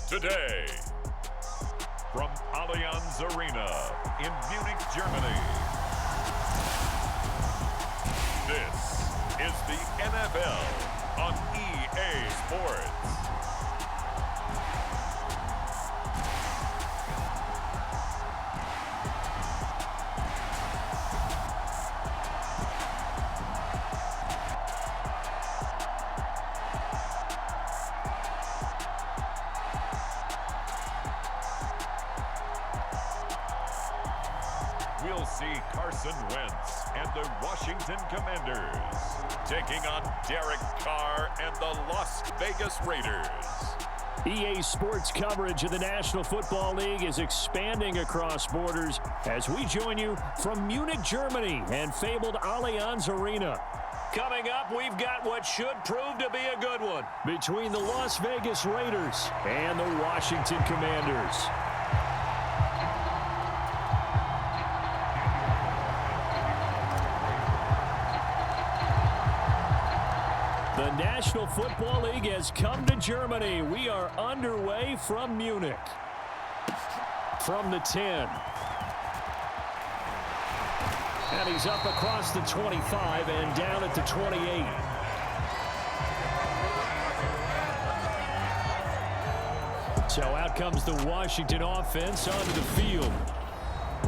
today. From Allianz Arena in Munich, Germany. This is the NFL on EA Sports. We'll see Carson Wentz and the Washington Commanders taking on Derek Carr and the Las Vegas Raiders. EA Sports coverage of the National Football League is expanding across borders as we join you from Munich, Germany and fabled Allianz Arena. Coming up, we've got what should prove to be a good one between the Las Vegas Raiders and the Washington Commanders. The National Football League has come to Germany. We are underway from Munich. From the 10. And he's up across the 25 and down at the 28. So out comes the Washington offense onto the field.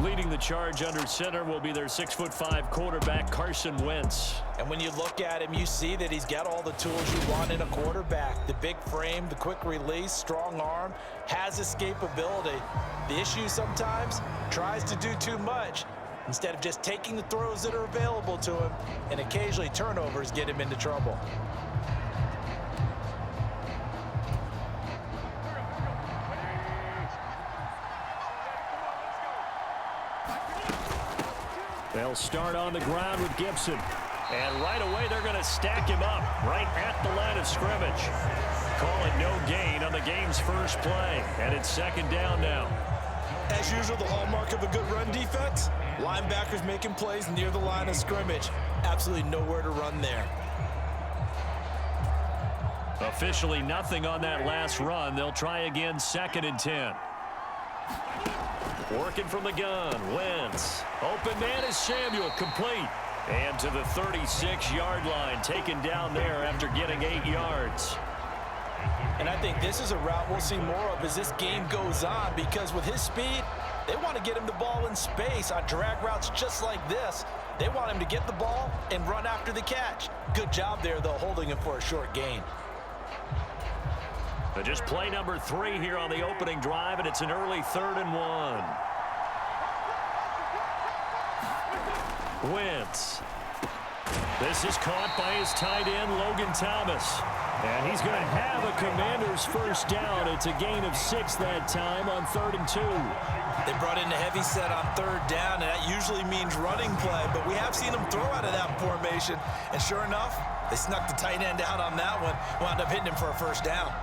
Leading the charge under center will be their 6'5" quarterback, Carson Wentz. And when you look at him, you see that he's got all the tools you want in a quarterback. The big frame, the quick release, strong arm, has escapability. The issue sometimes, tries to do too much. Instead of just taking the throws that are available to him, and occasionally turnovers get him into trouble. They'll start on the ground with Gibson. And right away, they're going to stack him up right at the line of scrimmage. Call it no gain on the game's first play. And it's second down now. As usual, the hallmark of a good run defense, linebackers making plays near the line of scrimmage. Absolutely nowhere to run there. Officially nothing on that last run. They'll try again, second and 10. Working from the gun, Wentz. Open man is Samuel, complete. And to the 36-yard line, taken down there after getting 8 yards. And I think this is a route we'll see more of as this game goes on, because with his speed, they want to get him the ball in space on drag routes just like this. They want him to get the ball and run after the catch. Good job there, though, holding him for a short gain. Just play number 3 here on the opening drive, and it's an early 3rd and 1. Wentz. This is caught by his tight end, Logan Thomas. And he's going to have a Commander's first down. It's a gain of 6 that time on 3rd and 2. They brought in a heavy set on 3rd down, and that usually means running play. But we have seen them throw out of that formation. And sure enough, they snuck the tight end out on that one. Wound up hitting him for a first down.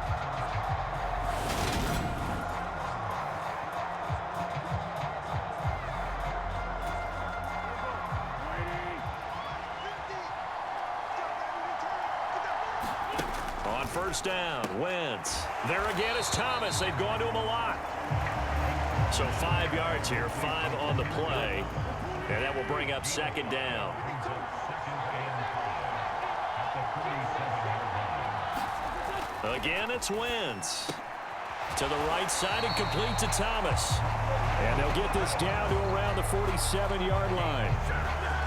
On first down, Wentz. There again is Thomas. They've gone to him a lot. So 5 yards here, 5 on the play. And that will bring up second down. Again, it's Wentz. To the right side and complete to Thomas. And they'll get this down to around the 47-yard line.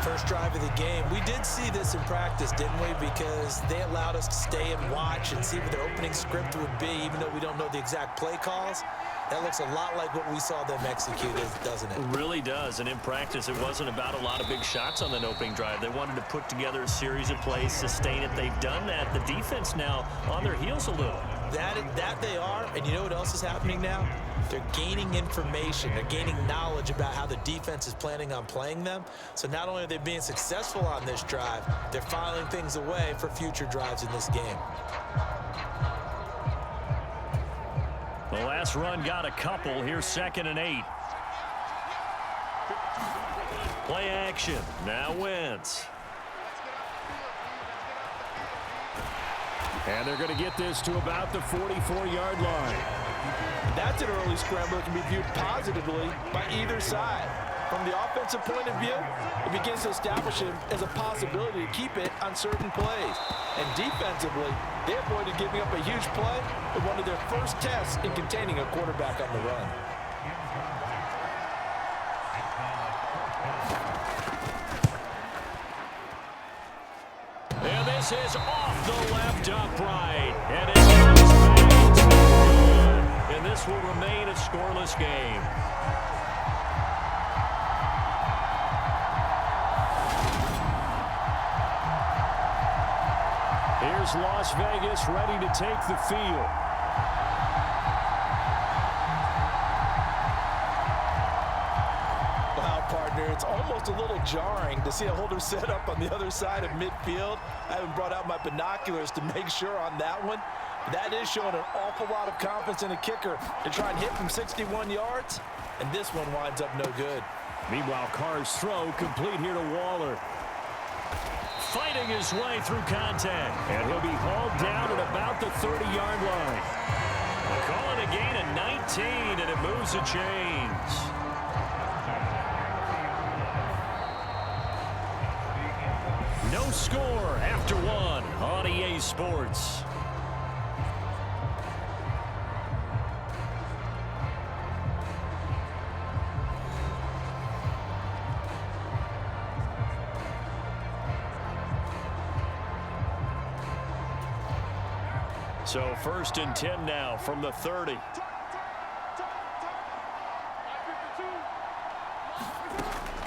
First drive of the game. We did see this in practice, didn't we? Because they allowed us to stay and watch and see what their opening script would be, even though we don't know the exact play calls. That looks a lot like what we saw them execute, doesn't it? It really does. And in practice, it wasn't about a lot of big shots on that opening drive. They wanted to put together a series of plays, sustain it. They've done that. The defense now on their heels a little. That they are. And you know what else is happening now? They're gaining information. They're gaining knowledge about how the defense is planning on playing them. So not only are they being successful on this drive, they're filing things away for future drives in this game. The last run got a couple. Here's 2nd and 8. Play action. Now Wentz. And they're going to get this to about the 44-yard line. That's an early scramble that can be viewed positively by either side. From the offensive point of view, it begins to establish him as a possibility to keep it on certain plays. And defensively, they avoided giving up a huge play in one of their first tests in containing a quarterback on the run. And this is off the left upright. And it's good. And this will remain a scoreless game. Here's Las Vegas ready to take the field. Wow, partner, it's almost a little jarring to see a holder set up on the other side of midfield. I haven't brought out my binoculars to make sure on that one. That is showing an awful lot of confidence in a kicker to try and hit from 61 yards, and this one winds up no good. Meanwhile, Carr's throw complete here to Waller. Fighting his way through contact, and he'll be hauled down at about the 30-yard line. Calling a gain of 19, and it moves the chains. No score after one on EA Sports. So 1st and 10 now from the 30.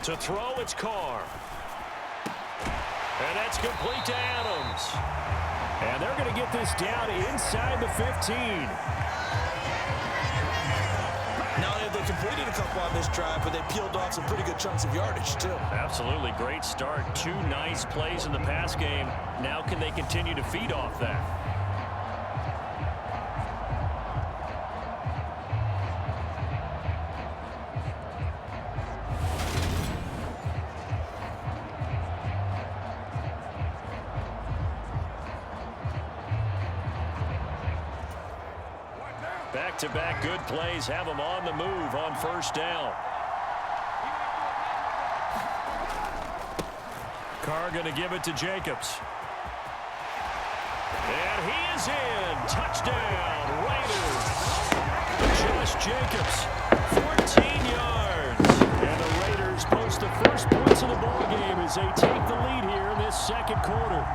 To throw, it's Carr. And that's complete to Adams. And they're going to get this down inside the 15. Not only have they completed a couple on this drive, but they peeled off some pretty good chunks of yardage, too. Absolutely. Great start. 2 nice plays in the pass game. Now can they continue to feed off that? Back-to-back good plays have them on the move on 1st down. Carr going to give it to Jacobs. And he is in. Touchdown, Raiders. Josh Jacobs, 14 yards. And the Raiders post the first points of the ballgame as they take the lead here in this 2nd quarter.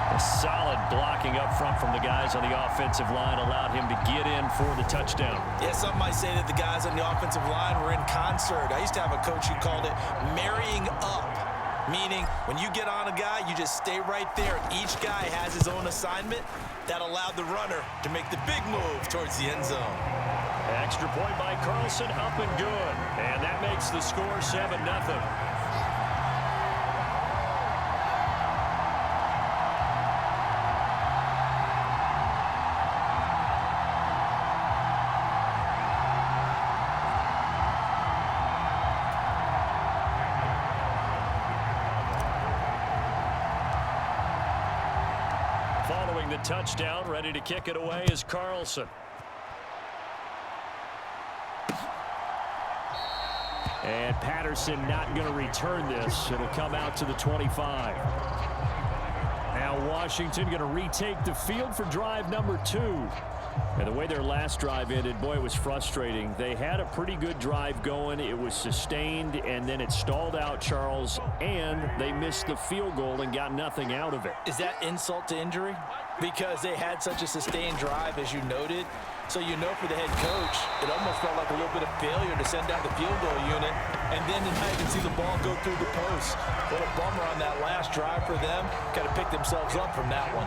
A solid blocking up front from the guys on the offensive line allowed him to get in for the touchdown. Yeah, some might say that the guys on the offensive line were in concert. I used to have a coach who called it marrying up, meaning when you get on a guy, you just stay right there. Each guy has his own assignment. That allowed the runner to make the big move towards the end zone. Extra point by Carlson, up and good. And that makes the score 7-0. Following the touchdown, ready to kick it away is Carlson. And Patterson not going to return this. It'll come out to the 25. Now Washington going to retake the field for drive number 2. And the way their last drive ended, boy, it was frustrating. They had a pretty good drive going. It was sustained, and then it stalled out, Charles, and they missed the field goal and got nothing out of it. Is that insult to injury? Because they had such a sustained drive, as you noted. So you know for the head coach, it almost felt like a little bit of failure to send down the field goal unit. And then tonight you can see the ball go through the post. What a bummer on that last drive for them. Got to pick themselves up from that one.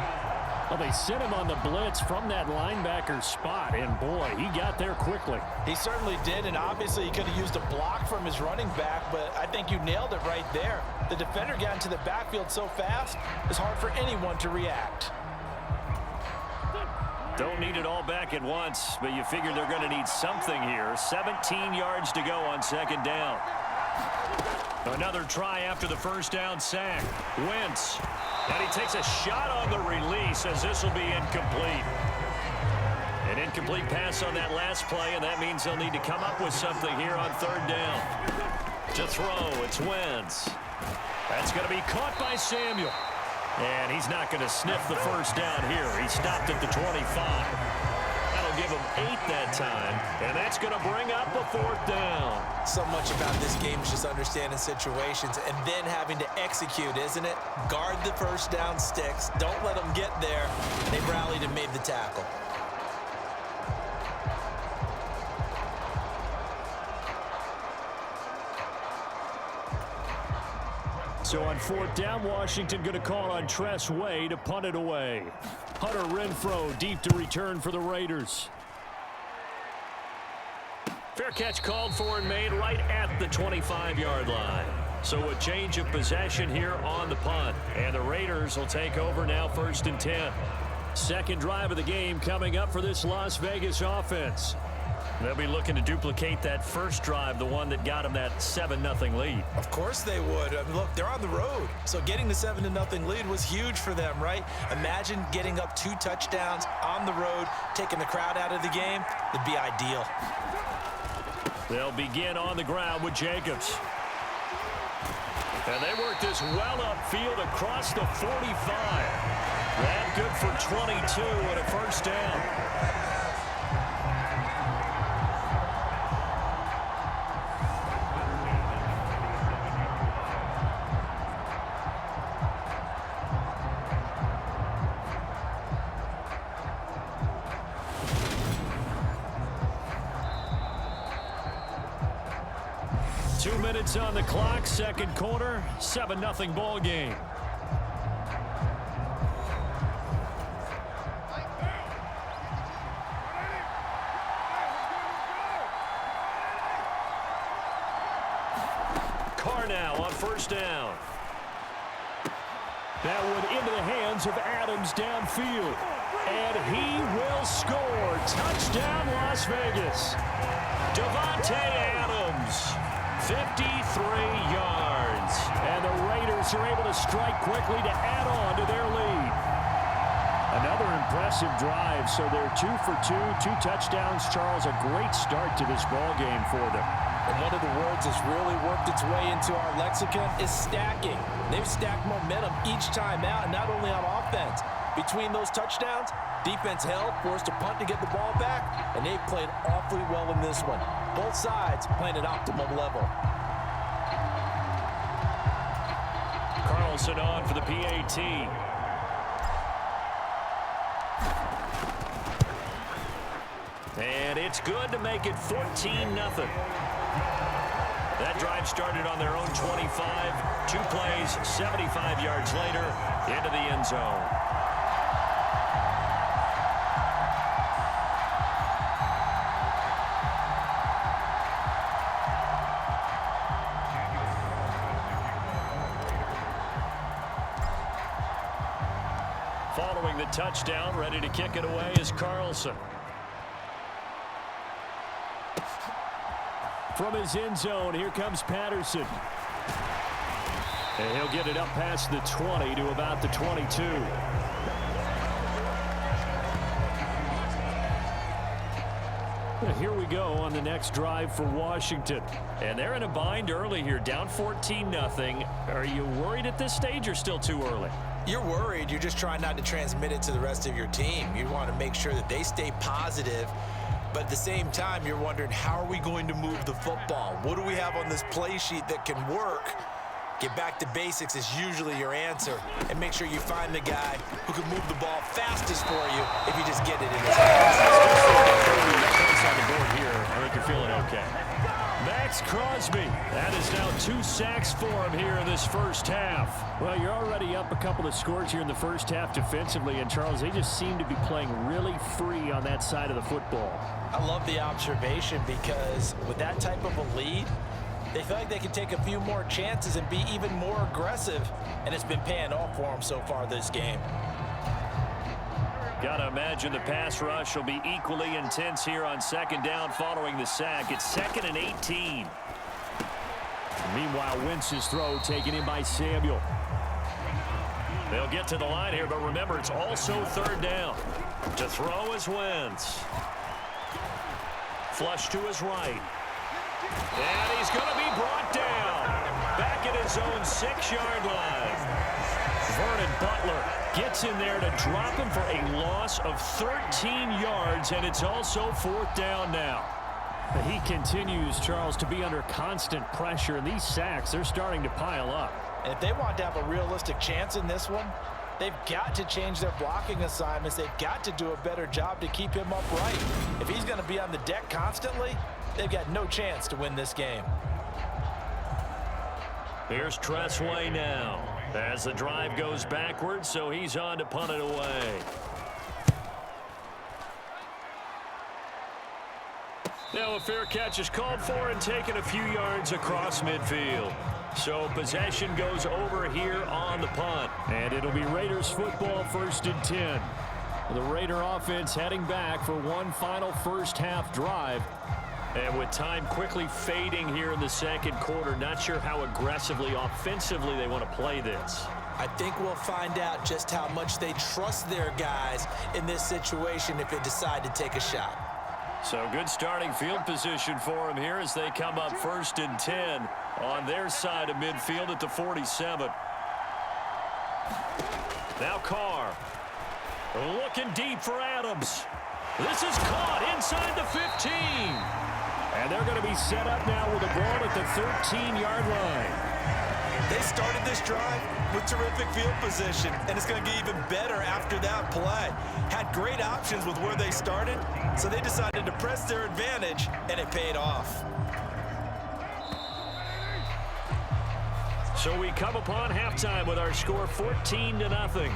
Well, they sent him on the blitz from that linebacker spot, and boy, he got there quickly. He certainly did, and obviously he could have used a block from his running back, but I think you nailed it right there. The defender got into the backfield so fast, it's hard for anyone to react. Don't need it all back at once, but you figure they're going to need something here. 17 yards to go on 2nd down. Another try after the first down sack. Wentz. And he takes a shot on the release as this will be incomplete. An incomplete pass on that last play, and that means they'll need to come up with something here on third down. To throw, it's Wentz. That's going to be caught by Samuel. And he's not going to sniff the first down here. He stopped at the 25. That'll give him 8 that time, and that's going to bring up a fourth down. So much about this game is just understanding situations and then having to execute, isn't it? Guard the first down sticks. Don't let them get there. They rallied and made the tackle. So on fourth down, Washington going to call on Tress Way to punt it away. Hunter Renfrow deep to return for the Raiders. Fair catch called for and made right at the 25-yard line. So a change of possession here on the punt. And the Raiders will take over now, 1st and 10. Second drive of the game coming up for this Las Vegas offense. They'll be looking to duplicate that first drive, the one that got them that 7-0 lead. Of course they would. I mean, look, they're on the road. So getting the 7-0 lead was huge for them, right? Imagine getting up 2 touchdowns on the road, taking the crowd out of the game. It'd be ideal. They'll begin on the ground with Jacobs. And they work this well upfield across the 45. That good for 22 and a first down. 2 minutes on the clock, second quarter, 7-0 ball game. Carr now on first down. That one into the hands of Adams downfield. And he will score. Touchdown, Las Vegas. Davante Adams. 53 yards. And the Raiders are able to strike quickly to add on to their lead. Another impressive drive. So they're 2 for 2, 2 touchdowns. Charles, a great start to this ball game for them. And one of the words that's really worked its way into our lexicon is stacking. They've stacked momentum each time out, and not only on offense. Between those touchdowns, defense held, forced a punt to get the ball back, and they've played awfully well in this one. Both sides playing at optimum level. Carlson on for the PAT. And it's good to make it 14-0. That drive started on their own 25. 2 plays, 75 yards later, into the end zone. Following the touchdown, ready to kick it away is Carlson. From his end zone, here comes Patterson. And he'll get it up past the 20 to about the 22. And here we go on the next drive for Washington. And they're in a bind early here, down 14-0. Are you worried at this stage or still too early? You're worried. You're just trying not to transmit it to the rest of your team. You want to make sure that they stay positive. But at the same time, you're wondering, how are we going to move the football? What do we have on this play sheet that can work? Get back to basics is usually your answer. And make sure you find the guy who can move the ball fastest for you if you just get it in his hands. On the board here, I think you're feeling okay. Max Crosby. That is now 2 sacks for him here in this first half. Well, you're already up a couple of scores here in the first half defensively. And, Charles, they just seem to be playing really free on that side of the football. I love the observation because with that type of a lead, they feel like they can take a few more chances and be even more aggressive. And it's been paying off for them so far this game. Got to imagine the pass rush will be equally intense here on second down following the sack. It's 2nd and 18. Meanwhile, Wentz's throw taken in by Samuel. They'll get to the line here, but remember, it's also third down. To throw is Wentz. flush to his right. And he's going to be brought down. Back at his own 6-yard line. Vernon Butler gets in there to drop him for a loss of 13 yards, and it's also 4th down now. He continues, Charles, to be under constant pressure, and these sacks, they're starting to pile up. And if they want to have a realistic chance in this one, they've got to change their blocking assignments. They've got to do a better job to keep him upright. If he's going to be on the deck constantly, they've got no chance to win this game. Here's Tressway now as the drive goes backwards, so he's on to punt it away. Now a fair catch is called for and taken a few yards across midfield. So possession goes over here on the punt. And it'll be Raiders football, 1st and 10. The Raider offense heading back for one final first half drive. And with time quickly fading here in the second quarter, not sure how aggressively, offensively they want to play this. I think we'll find out just how much they trust their guys in this situation if they decide to take a shot. So good starting field position for them here as they come up 1st and 10 on their side of midfield at the 47. Now Carr looking deep for Adams. This is caught inside the 15. And they're going to be set up now with a ball at the 13-yard line. They started this drive with terrific field position, and it's going to get even better after that play. Had great options with where they started, so they decided to press their advantage, and it paid off. So we come upon halftime with our score 14-0.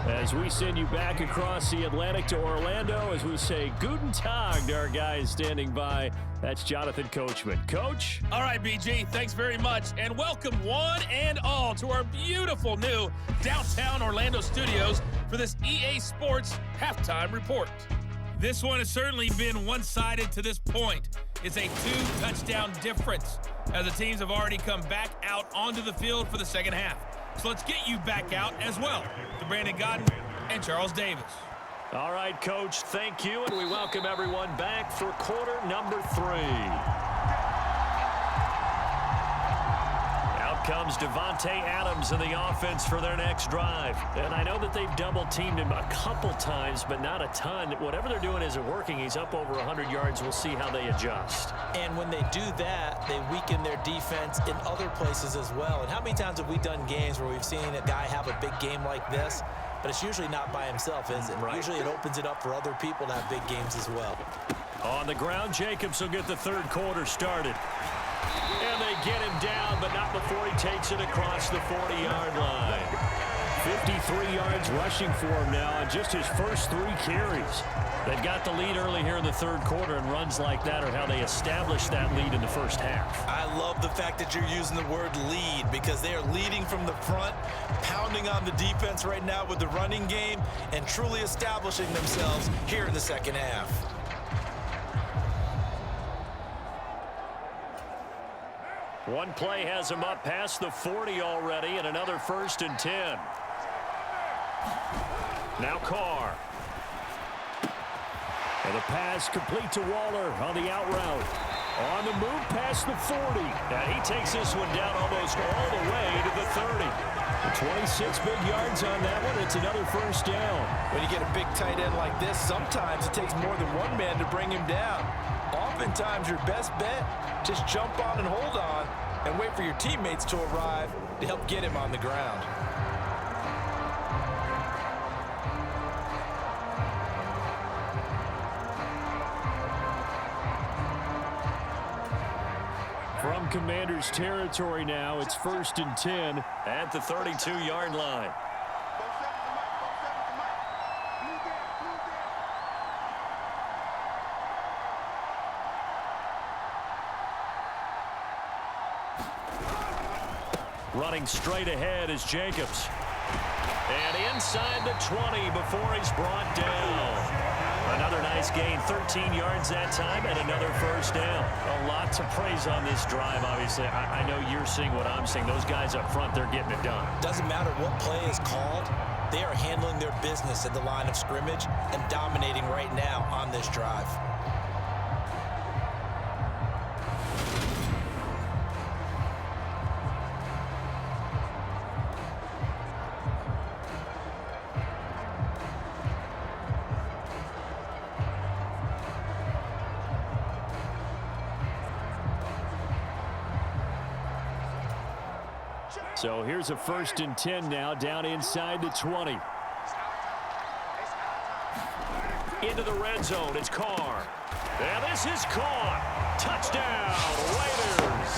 As we send you back across the Atlantic to Orlando, as we say Guten Tag to our guys standing by. That's Jonathan Coachman. Coach? All right, BG, thanks very much. And welcome one and all to our beautiful new downtown Orlando studios for this EA Sports Halftime Report. This one has certainly been one-sided to this point. It's a 2-touchdown difference as the teams have already come back out onto the field for the second half. So let's get you back out as well to Brandon Godden and Charles Davis. All right, Coach, thank you, and we welcome everyone back for quarter number 3. Out comes Devontae Adams in the offense for their next drive. And I know that they've double-teamed him a couple times, but not a ton. Whatever they're doing isn't working. He's up over 100 yards. We'll see how they adjust. And when they do that, they weaken their defense in other places as well. And how many times have we done games where we've seen a guy have a big game like this? But it's usually not by himself, is it? Right. Usually it opens it up for other people to have big games as well. On the ground, Jacobs will get the third quarter started. And they get him down, but not before he takes it across the 40-yard line. 53 yards rushing for him now on just his first 3 carries. They've got the lead early here in the third quarter, and runs like that are how they establish that lead in the first half. I love the fact that you're using the word lead because they are leading from the front, pounding on the defense right now with the running game, and truly establishing themselves here in the second half. One play has him up past the 40 already, and another 1st and 10. Now Carr. And the pass complete to Waller on the out route. On the move past the 40. And he takes this one down almost all the way to the 30. 26 big yards on that one. It's another first down. When you get a big tight end like this, sometimes it takes more than one man to bring him down. Oftentimes, your best bet, just jump on and hold on and wait for your teammates to arrive to help get him on the ground. From Commander's territory now, it's 1st and 10 at the 32-yard line. Running straight ahead is Jacobs. And inside the 20 before he's brought down. Another nice gain, 13 yards that time, and another first down. A lot to praise on this drive, obviously. I know you're seeing what I'm seeing. Those guys up front, they're getting it done. Doesn't matter what play is called. They are handling their business at the line of scrimmage and dominating right now on this drive. So here's a 1st and 10 now, down inside the 20. Into the red zone, it's Carr. And this is caught. Touchdown, Raiders.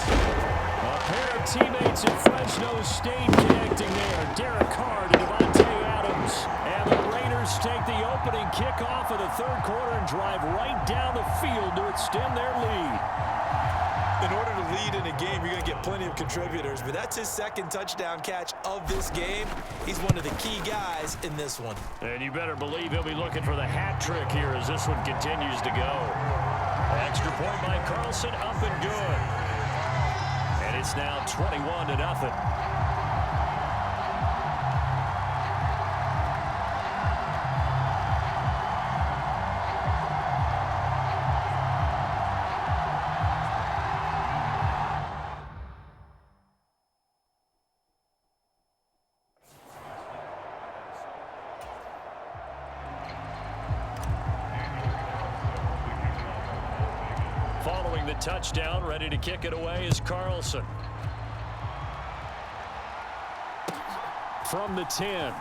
A pair of teammates at Fresno State connecting there. Derek Carr to Devontae Adams. And the Raiders take the opening kickoff of the 3rd quarter and drive right down the field to extend their lead. In order to lead in a game, you're going to get plenty of contributors, but that's his 2nd touchdown catch of this game. He's one of the key guys in this one. And you better believe he'll be looking for the hat trick here as this one continues to go. Extra point by Carlson, up and good. And it's now 21-0. Following the touchdown, ready to kick it away is Carlson. From the 10.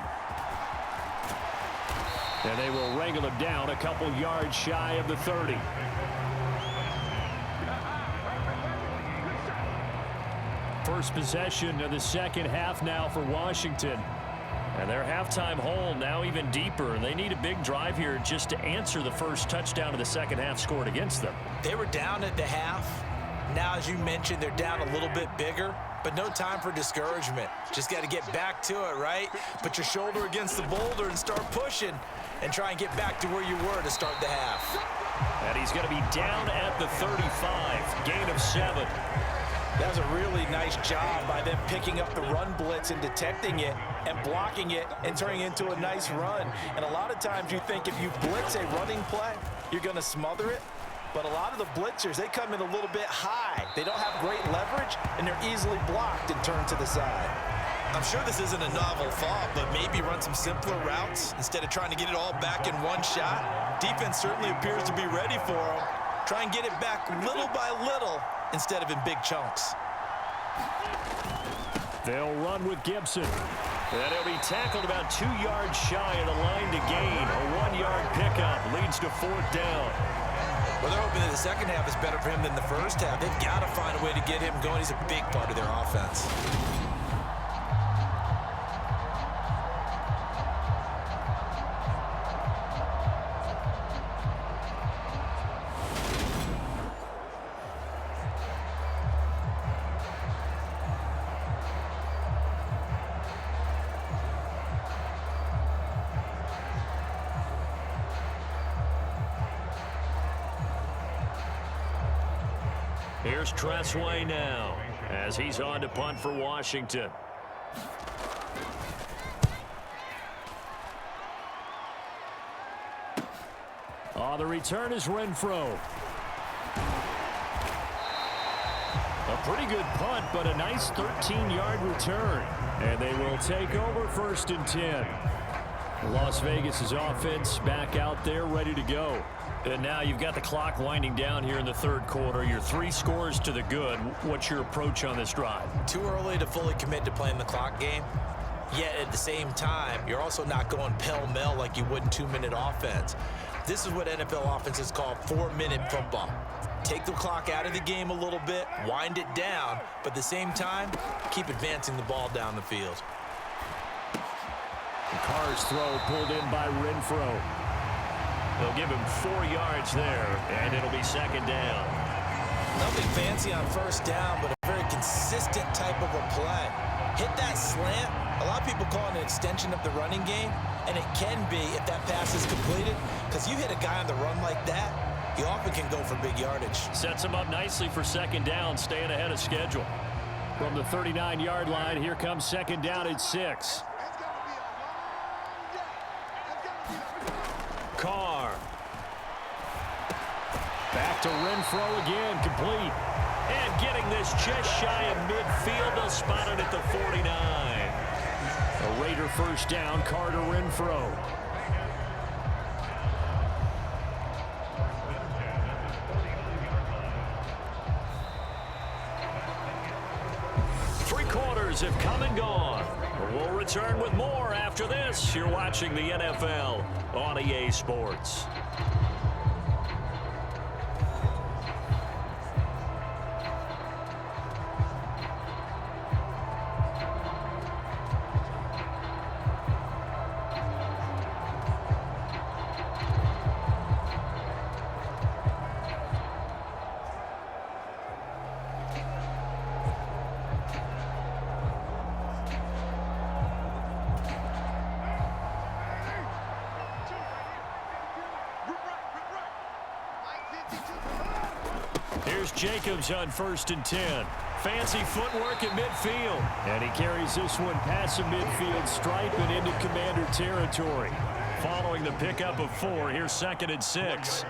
And they will wrangle him down a couple yards shy of the 30. First possession of the 2nd half now for Washington. And their halftime hole now even deeper. They need a big drive here just to answer the first touchdown of the 2nd half scored against them. They were down at the half. Now, as you mentioned, they're down a little bit bigger, but no time for discouragement. Just got to get back to it, right? Put your shoulder against the boulder and start pushing and try and get back to where you were to start the half. And he's going to be down at the 35, gain of 7. That was a really nice job by them picking up the run blitz and detecting it and blocking it and turning it into a nice run. And a lot of times you think if you blitz a running play, you're going to smother it. But a lot of the blitzers, they come in a little bit high. They don't have great leverage, and they're easily blocked and turned to the side. I'm sure this isn't a novel thought, but maybe run some simpler routes instead of trying to get it all back in one shot. Defense certainly appears to be ready for them. Try and get it back little by little instead of in big chunks. They'll run with Gibson. And he'll be tackled about 2 yards shy of the line to gain. A 1-yard pickup leads to 4th down. Well, they're hoping that the 2nd half is better for him than the 1st half. They've got to find a way to get him going. He's a big part of their offense. Here's Tressway now as he's on to punt for Washington. The return is Renfro. A pretty good punt, but a nice 13-yard return. And they will take over 1st and 10. Las Vegas' offense back out there ready to go. And now you've got the clock winding down here in the 3rd quarter. You're 3 scores to the good. What's your approach on this drive? Too early to fully commit to playing the clock game. Yet at the same time, you're also not going pell-mell like you would in 2-minute offense. This is what NFL offenses call 4-minute football. Take the clock out of the game a little bit, wind it down, but at the same time, keep advancing the ball down the field. Carr's throw pulled in by Renfro. They'll give him 4 yards there, and it'll be 2nd down. Nothing fancy on 1st down, but a very consistent type of a play. Hit that slant. A lot of people call it an extension of the running game, and it can be if that pass is completed, because you hit a guy on the run like that, you often can go for big yardage. Sets him up nicely for 2nd down, staying ahead of schedule. From the 39-yard line, here comes 2nd down at 6. Carr. Back to Renfro again, complete. And getting this just shy of midfield, they'll spot it at the 49. A Raider 1st down, Carr to Renfro. players have come and gone. We'll return with more after this. You're watching the NFL on EA Sports. Here's Jacobs on 1st and 10. Fancy footwork at midfield. And he carries this one past the midfield stripe and into Commander territory. Following the pickup of 4, here's 2nd and 6.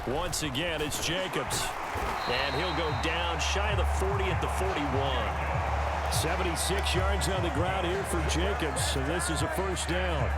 Once again, it's Jacobs. And he'll go down shy of the 40 at the 41. 76 yards on the ground here for Jacobs, so this is a 1st down.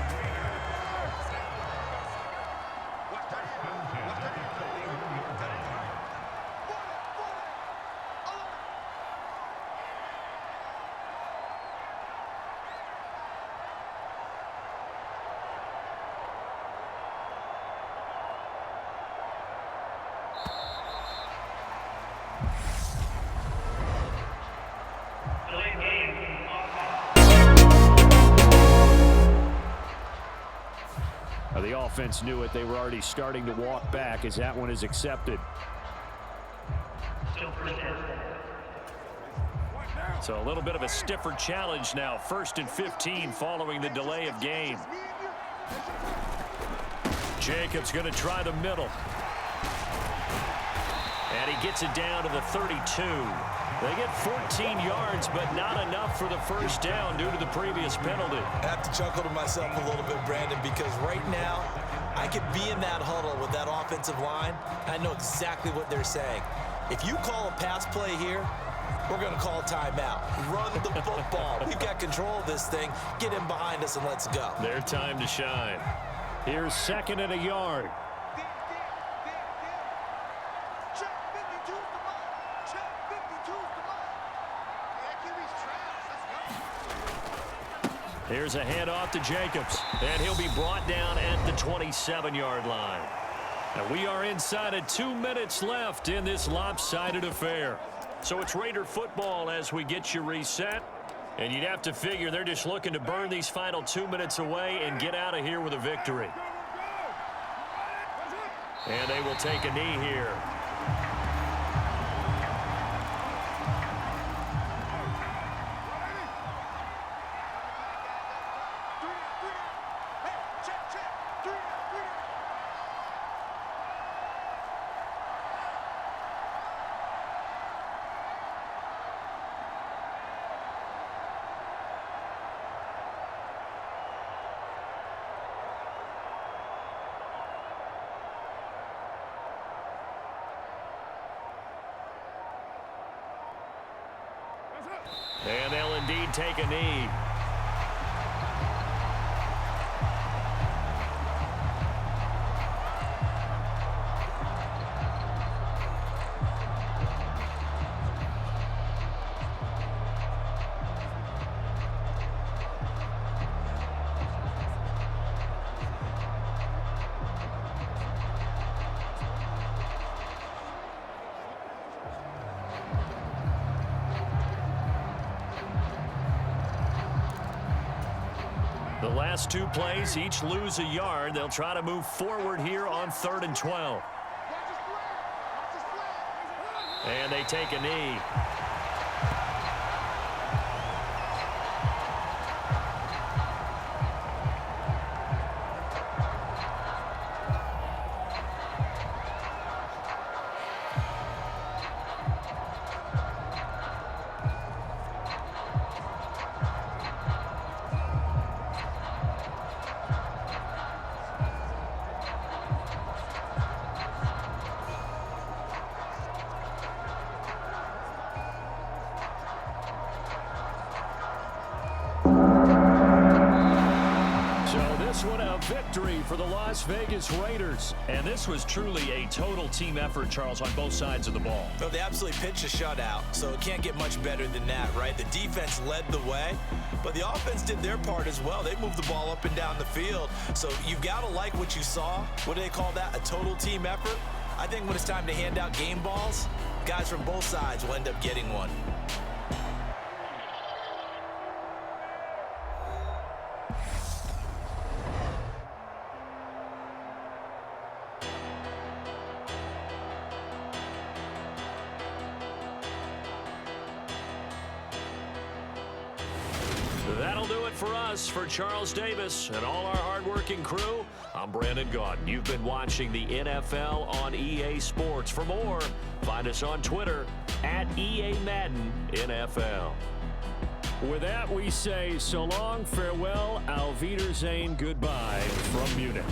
The offense knew it. They were already starting to walk back as that one is accepted. So a little bit of a stiffer challenge now. 1st and 15 following the delay of game. Jacobs going to try the middle. And he gets it down to the 32. They get 14 yards, but not enough for the 1st down due to the previous penalty. I have to chuckle to myself a little bit, Brandon, because right now I could be in that huddle with that offensive line. I know exactly what they're saying. If you call a pass play here, we're going to call a timeout. Run the football. We've got control of this thing. Get in behind us and let's go. Their time to shine. Here's 2nd and a yard. Here's a handoff to Jacobs, and he'll be brought down at the 27-yard line. And we are inside of 2 minutes left in this lopsided affair. So it's Raider football as we get you reset. And you'd have to figure they're just looking to burn these final 2 minutes away and get out of here with a victory. And they will take a knee here. And they'll indeed take a knee. The last 2 plays each lose a yard. They'll try to move forward here on 3rd and 12. And they take a knee. victory for the Las Vegas Raiders. And this was truly a total team effort, Charles, on both sides of the ball. So they absolutely pitched a shutout, so it can't get much better than that, right? The defense led the way, but the offense did their part as well. They moved the ball up and down the field. So you've got to like what you saw. What do they call that? A total team effort? I think when it's time to hand out game balls, guys from both sides will end up getting one. That'll do it for us. For Charles Davis and all our hardworking crew, I'm Brandon Gaudin. You've been watching the NFL on EA Sports. For more, find us on Twitter at EA Madden NFL. With that, we say so long, farewell, auf Wiedersehen, goodbye from Munich.